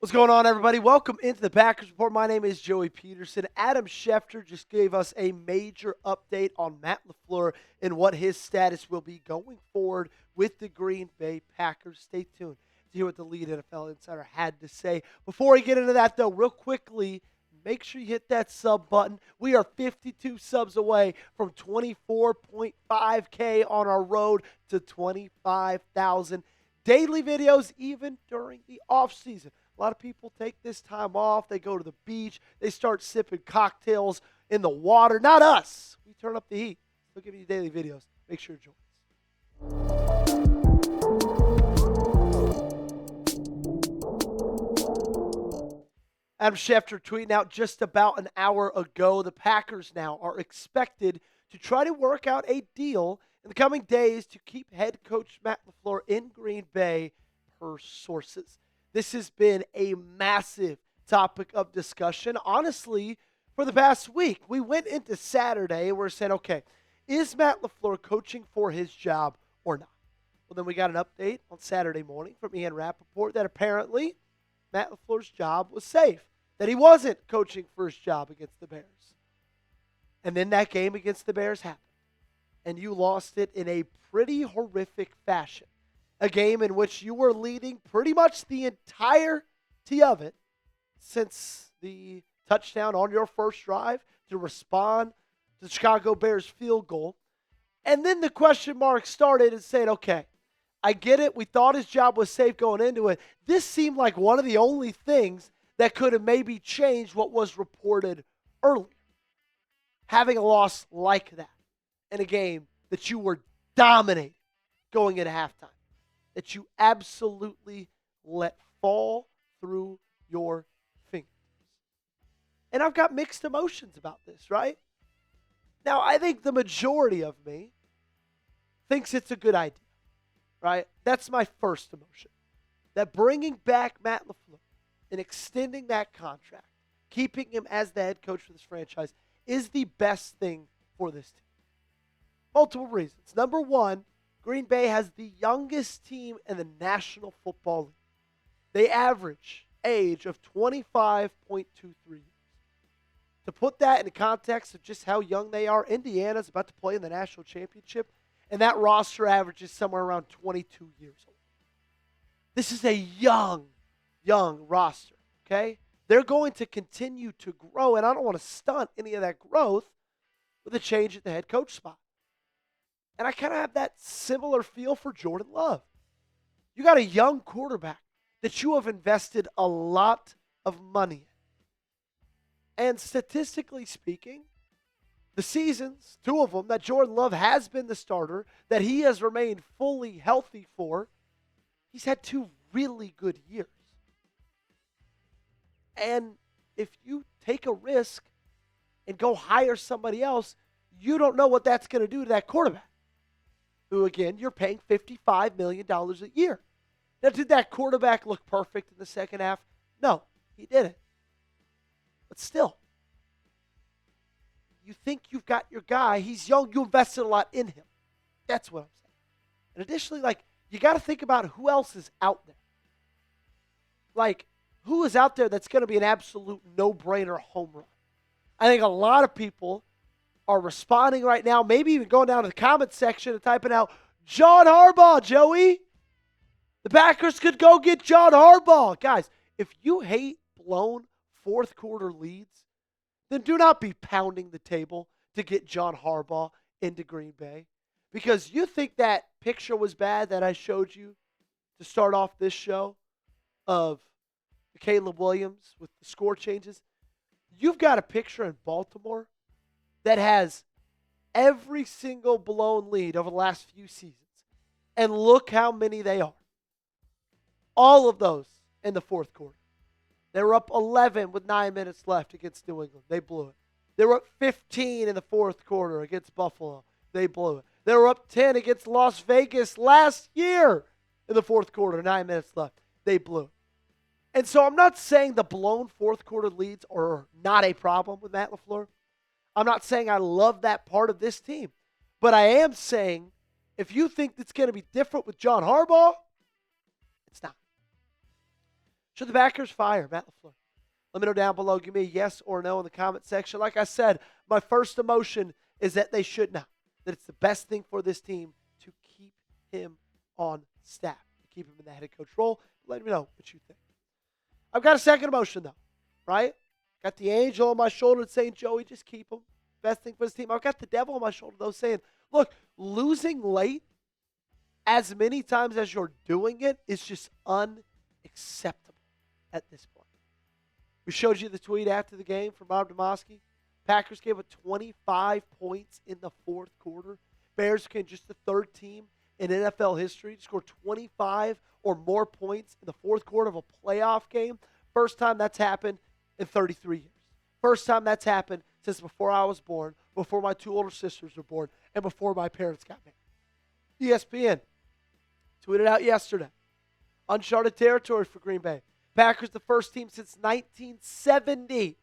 What's going on, everybody? Welcome into the Packers Report. My name is Joey Petersen. Adam Schefter just gave us a major update on Matt Lafleur and what his status will be going forward with the Green Bay Packers. Stay tuned to hear what the lead NFL insider had to say. Before we get into that, though, real quickly, make sure you hit that sub button. We are 52 subs away from 24.5K on our road to 25,000 daily videos, even during the offseason. A lot of people take this time off. They go to the beach. They start sipping cocktails in the water. Not us. We turn up the heat. We'll give you daily videos. Make sure to join us. Adam Schefter tweeting out just about an hour ago, the Packers now are expected to try to work out a deal in the coming days to keep head coach Matt Lafleur in Green Bay, per sources. This has been a massive topic of discussion, honestly, for the past week. We went into Saturday and we're saying, okay, is Matt Lafleur coaching for his job or not? Well, then we got an update on Saturday morning from Ian Rappaport that apparently Matt Lafleur's job was safe, that he wasn't coaching for his job against the Bears. And then that game against the Bears happened, and you lost it in a pretty horrific fashion. A game in which you were leading pretty much the entirety of it since the touchdown on your first drive to respond to the Chicago Bears field goal. And then the question mark started and saying, okay, I get it. We thought his job was safe going into it. This seemed like one of the only things that could have maybe changed what was reported earlier. Having a loss like that in a game that you were dominating going into halftime, that you absolutely let fall through your fingers. And I've got mixed emotions about this, right? Now, I think the majority of me thinks it's a good idea, right? That's my first emotion. That bringing back Matt Lafleur and extending that contract, keeping him as the head coach for this franchise, is the best thing for this team. Multiple reasons. Number one, Green Bay has the youngest team in the National Football League. They average age of 25.23 years. To put that in context of just how young they are, Indiana's about to play in the national championship, and that roster averages somewhere around 22 years old. This is a young roster, okay? They're going to continue to grow, and I don't want to stunt any of that growth with a change at the head coach spot. And I kind of have that similar feel for Jordan Love. You got a young quarterback that you have invested a lot of money in. And statistically speaking, the seasons, two of them, that Jordan Love has been the starter, that he has remained fully healthy for, he's had two really good years. And if you take a risk and go hire somebody else, you don't know what that's going to do to that quarterback, who, again, you're paying $55 million a year. Now, did that quarterback look perfect in the second half? No, he didn't. But still, you think you've got your guy. He's young. You invested a lot in him. That's what I'm saying. And additionally, you got to think about who else is out there. Who is out there that's going to be an absolute no-brainer home run? I think a lot of people are responding right now, maybe even going down to the comment section and typing out, John Harbaugh, Joey. The Packers could go get John Harbaugh. Guys, if you hate blown fourth quarter leads, then do not be pounding the table to get John Harbaugh into Green Bay. Because you think that picture was bad that I showed you to start off this show of Caleb Williams with the score changes. You've got a picture in Baltimore that has every single blown lead over the last few seasons. And look how many they are. All of those in the fourth quarter. They were up 11 with 9 minutes left against New England. They blew it. They were up 15 in the fourth quarter against Buffalo. They blew it. They were up 10 against Las Vegas last year in the fourth quarter, 9 minutes left. They blew it. And so I'm not saying the blown fourth quarter leads are not a problem with Matt Lafleur. I'm not saying I love that part of this team. But I am saying if you think it's going to be different with John Harbaugh, it's not. Should the Packers fire Matt Lafleur? Let me know down below. Give me a yes or no in the comment section. Like I said, my first emotion is that they should not. That it's the best thing for this team to keep him on staff, to keep him in the head coach role. Let me know what you think. I've got a second emotion, though, right? Got the angel on my shoulder saying, Joey, just keep him. Best thing for this team. I've got the devil on my shoulder, though, saying, look, losing late as many times as you're doing it is just unacceptable at this point. We showed you the tweet after the game from Bob Demoski. Packers gave up 25 points in the fourth quarter. Bears became just the third team in NFL history to score 25 or more points in the fourth quarter of a playoff game. First time that's happened in 33 years. First time that's happened since before I was born, before my two older sisters were born, and before my parents got married. ESPN tweeted out yesterday. Uncharted territory for Green Bay. Packers the first team since 1970.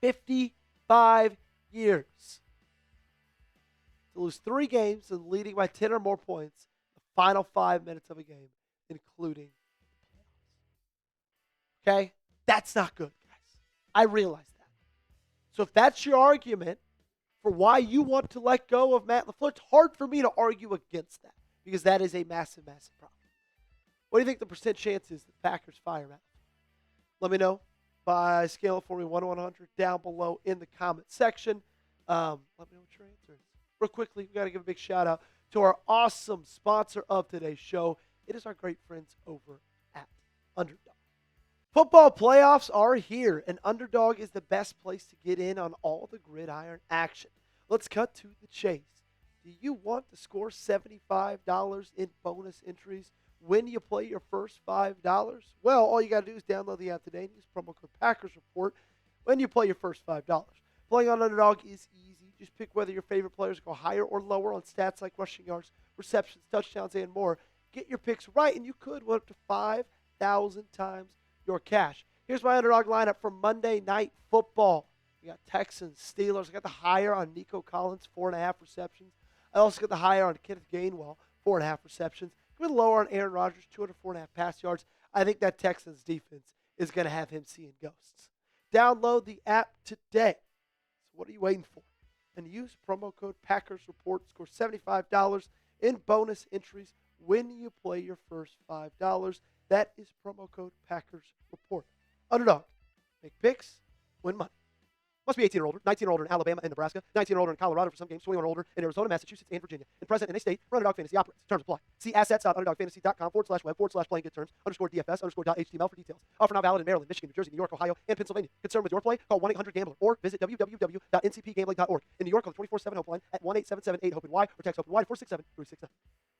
55 years to lose 3 games and leading by 10 or more points the final 5 minutes of a game, including the playoffs. Okay? That's not good, guys. I realize that. So if that's your argument for why you want to let go of Matt Lafleur, it's hard for me to argue against that because that is a massive, massive problem. What do you think the percent chance is that the Packers fire Matt Lafleur? Let me know by scale it for me 1 to 100 down below in the comment section. Let me know what your answer is. Real quickly, we got to give a big shout out to our awesome sponsor of today's show. It is our great friends over at Underdog. Football playoffs are here, and Underdog is the best place to get in on all the gridiron action. Let's cut to the chase. Do you want to score $75 in bonus entries when you play your first $5? Well, all you got to do is download the app today and use promo code Packers Report when you play your first $5. Playing on Underdog is easy. Just pick whether your favorite players go higher or lower on stats like rushing yards, receptions, touchdowns, and more. Get your picks right, and you could win up to 5,000 times your cash. Here's my Underdog lineup for Monday Night Football. We got Texans, Steelers. I got the higher on Nico Collins, 4.5 receptions. I also got the higher on Kenneth Gainwell, 4.5 receptions. With lower on Aaron Rodgers, 204.5 pass yards. I think that Texans defense is going to have him seeing ghosts. Download the app today. So what are you waiting for? And use promo code Packers Report to score $75 in bonus entries when you play your first $5. That is promo code Packers Report. Underdog. Make picks, win money. Must be 18 or older, 19 or older in Alabama and Nebraska, 19 or older in Colorado for some games, 21 or older in Arizona, Massachusetts, and Virginia. And present in a state where Underdog Fantasy operates. Terms apply. See assets.underdogfantasy.com/web/playing-good-terms_DFS_.html for details. Offer not valid in Maryland, Michigan, New Jersey, New York, Ohio, and Pennsylvania. Concerned with your play? Call 1-800-GAMBLER or visit www.ncpgambling.org. In New York, call the 24/7 helpline at 1-877-8-HOPE-NY or text HOPE-NY to 467-369.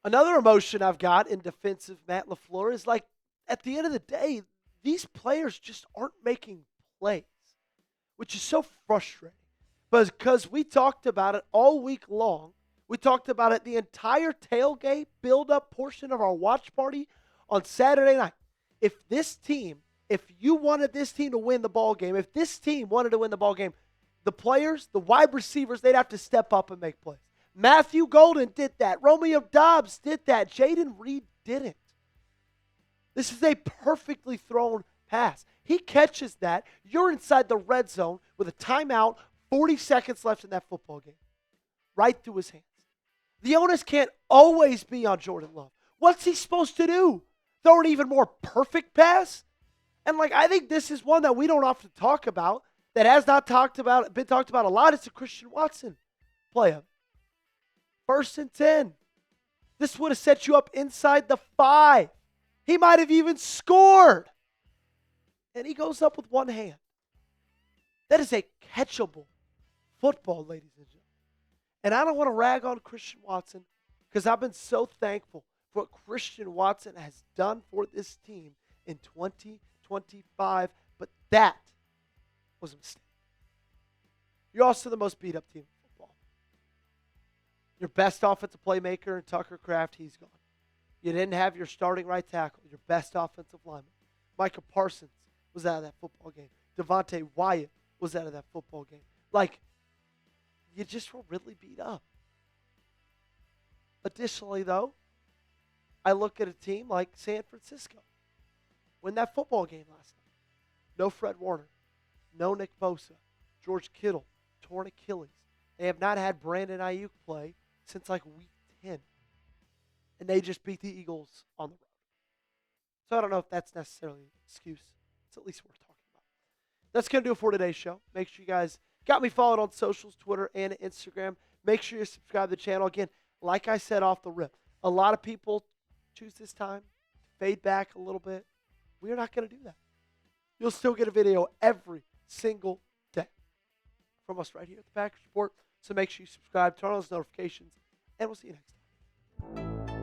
Another emotion I've got in defense of Matt Lafleur is like, at the end of the day, these players just aren't making plays, which is so frustrating. Because we talked about it all week long. We talked about it the entire tailgate build-up portion of our watch party on Saturday night. If you wanted this team to win the ball game, if this team wanted to win the ball game, the players, the wide receivers, they'd have to step up and make plays. Matthew Golden did that. Romeo Doubs did that. Jaden Reed didn't. This is a perfectly thrown pass. He catches that. You're inside the red zone with a timeout, 40 seconds left in that football game. Right through his hands. The onus can't always be on Jordan Love. What's he supposed to do? Throw an even more perfect pass? And I think this is one that we don't often talk about, that has not been talked about a lot. It's a Christian Watson play of. 1st and 10. This would have set you up inside the 5. He might have even scored. And he goes up with one hand. That is a catchable football, ladies and gentlemen. And I don't want to rag on Christian Watson because I've been so thankful for what Christian Watson has done for this team in 2025. But that was a mistake. You're also the most beat-up team in football. Your best offensive playmaker in Tucker Kraft, he's gone. You didn't have your starting right tackle, your best offensive lineman. Micah Parsons was out of that football game. Devontae Wyatt was out of that football game. You just were really beat up. Additionally, though, I look at a team like San Francisco, win that football game last night. No Fred Warner, no Nick Bosa, George Kittle, torn Achilles. They have not had Brandon Ayuk play since like week 10. And they just beat the Eagles on the road. So I don't know if that's necessarily an excuse. It's at least worth talking about. That's going to do it for today's show. Make sure you guys got me followed on socials, Twitter and Instagram. Make sure you subscribe to the channel. Again, like I said off the rip, a lot of people choose this time to fade back a little bit. We're not going to do that. You'll still get a video every single day from us right here at the Packers Report. So make sure you subscribe, turn on those notifications, and we'll see you next time.